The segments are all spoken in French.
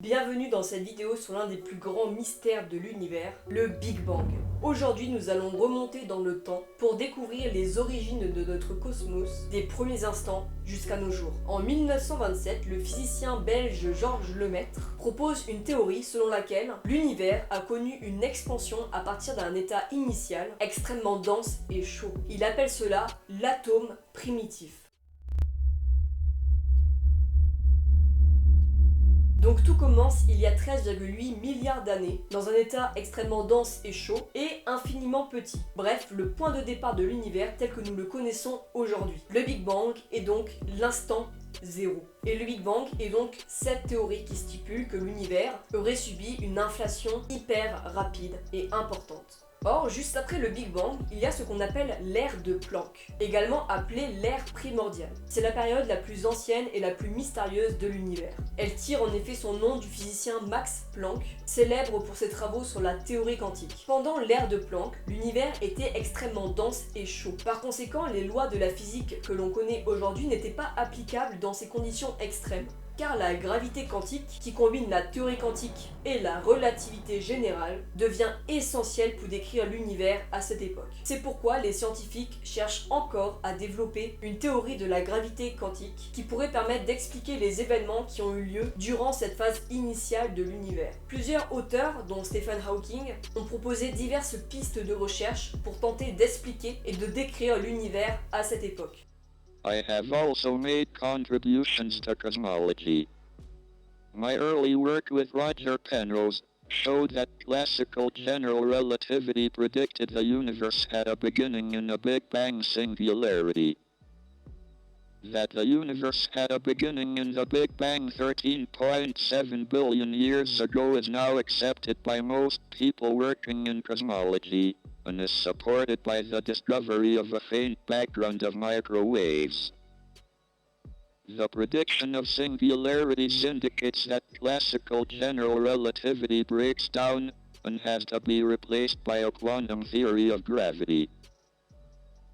bienvenue dans cette vidéo sur l'un des plus grands mystères de l'univers, le Big Bang. Aujourd'hui nous allons remonter dans le temps pour découvrir les origines de notre cosmos, des premiers instants jusqu'à nos jours. En 1927, le physicien belge Georges Lemaître propose une théorie selon laquelle l'univers a connu une expansion à partir d'un état initial extrêmement dense et chaud. Il appelle cela l'atome primitif. Donc tout commence il y a 13,8 milliards d'années, dans un état extrêmement dense et chaud, et infiniment petit. Bref, le point de départ de l'univers tel que nous le connaissons aujourd'hui. Le Big Bang est donc l'instant zéro. Et le Big Bang est donc cette théorie qui stipule que l'univers aurait subi une inflation hyper rapide et importante. Or, juste après le Big Bang, il y a ce qu'on appelle l'ère de Planck, également appelée l'ère primordiale. C'est la période la plus ancienne et la plus mystérieuse de l'univers. Elle tire en effet son nom du physicien Max Planck, célèbre pour ses travaux sur la théorie quantique. Pendant l'ère de Planck, l'univers était extrêmement dense et chaud. Par conséquent, les lois de la physique que l'on connaît aujourd'hui n'étaient pas applicables dans ces conditions extrêmes. Car la gravité quantique, qui combine la théorie quantique et la relativité générale, devient essentielle pour décrire l'univers à cette époque. C'est pourquoi les scientifiques cherchent encore à développer une théorie de la gravité quantique qui pourrait permettre d'expliquer les événements qui ont eu lieu durant cette phase initiale de l'univers. Plusieurs auteurs, dont Stephen Hawking, ont proposé diverses pistes de recherche pour tenter d'expliquer et de décrire l'univers à cette époque. I have also made contributions to cosmology. My early work with Roger Penrose showed that classical general relativity predicted the universe had a beginning in a Big Bang singularity. That the universe had a beginning in the Big Bang 13.7 billion years ago is now accepted by most people working in cosmology, and is supported by the discovery of a faint background of microwaves. The prediction of singularities indicates that classical general relativity breaks down and has to be replaced by a quantum theory of gravity.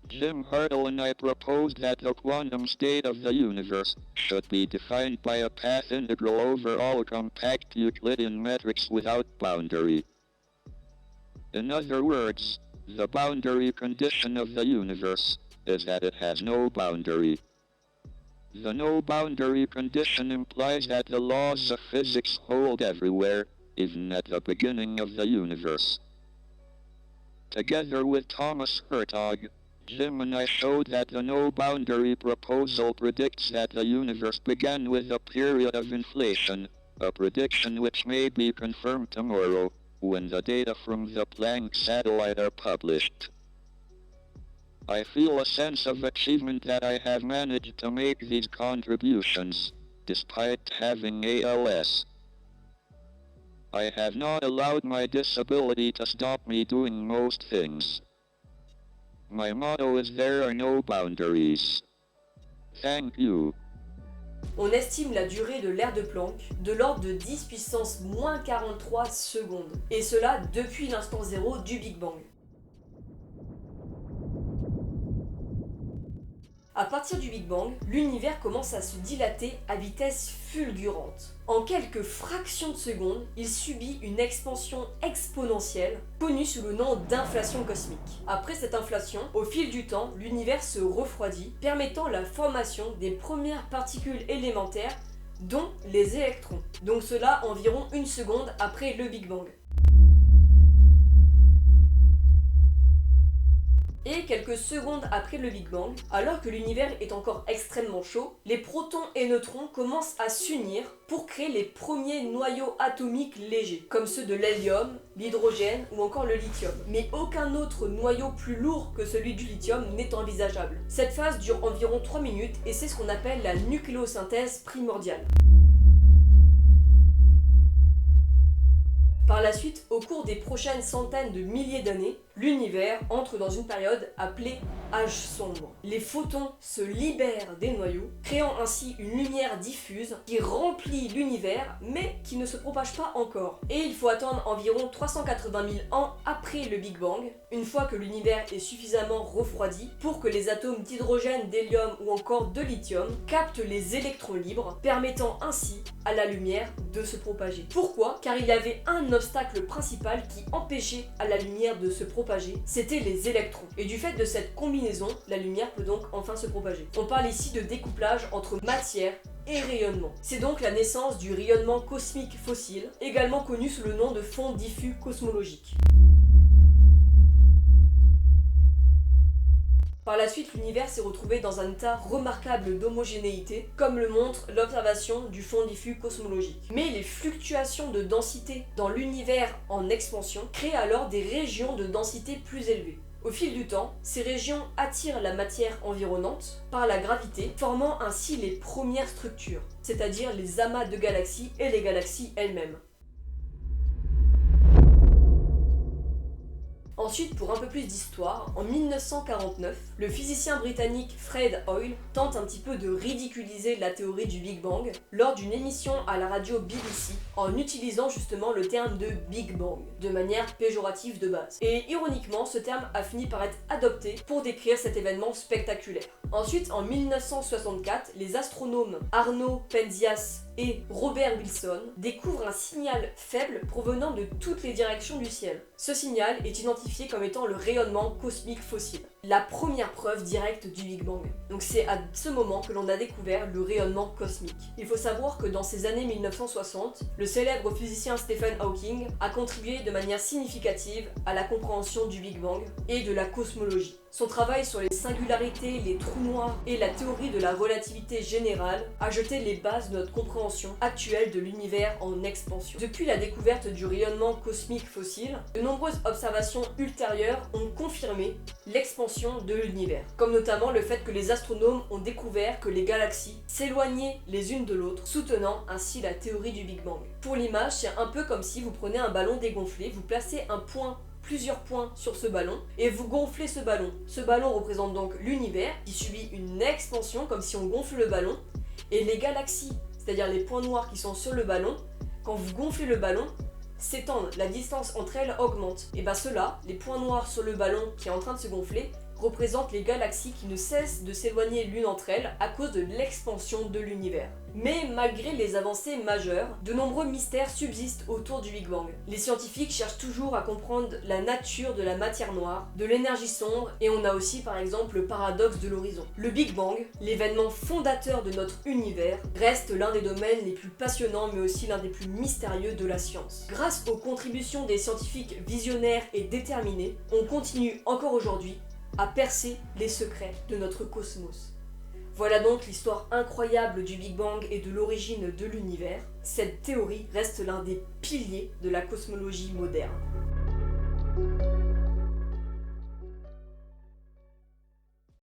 Jim Hartle and I proposed that the quantum state of the universe should be defined by a path integral over all compact Euclidean metrics without boundary. In other words, the boundary condition of the universe is that it has no boundary. The no boundary condition implies that the laws of physics hold everywhere, even at the beginning of the universe. Together with Thomas Hertog, Jim and I showed that the no boundary proposal predicts that the universe began with a period of inflation, a prediction which may be confirmed tomorrow, when the data from the Planck satellite are published. I feel a sense of achievement that I have managed to make these contributions, despite having ALS. I have not allowed my disability to stop me doing most things. My motto is there are no boundaries. Thank you. On estime la durée de l'ère de Planck de l'ordre de 10 puissance moins 43 secondes, et cela depuis l'instant zéro du Big Bang. À partir du Big Bang, l'univers commence à se dilater à vitesse fulgurante. En quelques fractions de secondes, il subit une expansion exponentielle, connue sous le nom d'inflation cosmique. Après cette inflation, au fil du temps, l'univers se refroidit, permettant la formation des premières particules élémentaires, dont les électrons. Donc cela environ une seconde après le Big Bang. Et quelques secondes après le Big Bang, alors que l'univers est encore extrêmement chaud, les protons et neutrons commencent à s'unir pour créer les premiers noyaux atomiques légers, comme ceux de l'hélium, l'hydrogène ou encore le lithium. Mais aucun autre noyau plus lourd que celui du lithium n'est envisageable. Cette phase dure environ 3 minutes et c'est ce qu'on appelle la nucléosynthèse primordiale. Par la suite, au cours des prochaines centaines de milliers d'années, l'univers entre dans une période appelée âge sombre. Les photons se libèrent des noyaux, créant ainsi une lumière diffuse qui remplit l'univers, mais qui ne se propage pas encore. Et il faut attendre environ 380 000 ans après le Big Bang, une fois que l'univers est suffisamment refroidi, pour que les atomes d'hydrogène, d'hélium ou encore de lithium captent les électrons libres, permettant ainsi à la lumière de se propager. Pourquoi ? Car il y avait un obstacle principal qui empêchait à la lumière de se propager, c'était les électrons. Et du fait de cette combinaison, la lumière peut donc enfin se propager. On parle ici de découplage entre matière et rayonnement. C'est donc la naissance du rayonnement cosmique fossile, également connu sous le nom de fond diffus cosmologique. Par la suite, l'univers s'est retrouvé dans un état remarquable d'homogénéité, comme le montre l'observation du fond diffus cosmologique. Mais les fluctuations de densité dans l'univers en expansion créent alors des régions de densité plus élevées. Au fil du temps, ces régions attirent la matière environnante par la gravité, formant ainsi les premières structures, c'est-à-dire les amas de galaxies et les galaxies elles-mêmes. Ensuite, pour un peu plus d'histoire, en 1949, le physicien britannique Fred Hoyle tente un petit peu de ridiculiser la théorie du Big Bang lors d'une émission à la radio BBC en utilisant justement le terme de Big Bang de manière péjorative de base. Et ironiquement, ce terme a fini par être adopté pour décrire cet événement spectaculaire. Ensuite, en 1964, les astronomes Arno Penzias et Robert Wilson découvrent un signal faible provenant de toutes les directions du ciel. Ce signal est identifié comme étant le rayonnement cosmique fossile, la première preuve directe du Big Bang. Donc c'est à ce moment que l'on a découvert le rayonnement cosmique. Il faut savoir que dans ces années 1960, le célèbre physicien Stephen Hawking a contribué de manière significative à la compréhension du Big Bang et de la cosmologie. Son travail sur les singularités, les trous noirs et la théorie de la relativité générale a jeté les bases de notre compréhension actuelle de l'univers en expansion. Depuis la découverte du rayonnement cosmique fossile, de nombreuses observations ultérieures ont confirmé l'expansion de l'univers, comme notamment le fait que les astronomes ont découvert que les galaxies s'éloignaient les unes de l'autre, soutenant ainsi la théorie du Big Bang. Pour l'image, c'est un peu comme si vous prenez un ballon dégonflé, vous placez plusieurs points sur ce ballon et vous gonflez ce ballon. Ce ballon représente donc l'univers qui subit une expansion comme si on gonfle le ballon, et les galaxies, c'est-à-dire les points noirs qui sont sur le ballon, quand vous gonflez le ballon, s'étendent, la distance entre elles augmente. Et bien ceux-là, les points noirs sur le ballon qui est en train de se gonfler, représentent les galaxies qui ne cessent de s'éloigner l'une entre elles à cause de l'expansion de l'univers. Mais malgré les avancées majeures, de nombreux mystères subsistent autour du Big Bang. Les scientifiques cherchent toujours à comprendre la nature de la matière noire, de l'énergie sombre, et on a aussi par exemple le paradoxe de l'horizon. Le Big Bang, l'événement fondateur de notre univers, reste l'un des domaines les plus passionnants mais aussi l'un des plus mystérieux de la science. Grâce aux contributions des scientifiques visionnaires et déterminés, on continue encore aujourd'hui à percer les secrets de notre cosmos. Voilà donc l'histoire incroyable du Big Bang et de l'origine de l'univers. Cette théorie reste l'un des piliers de la cosmologie moderne.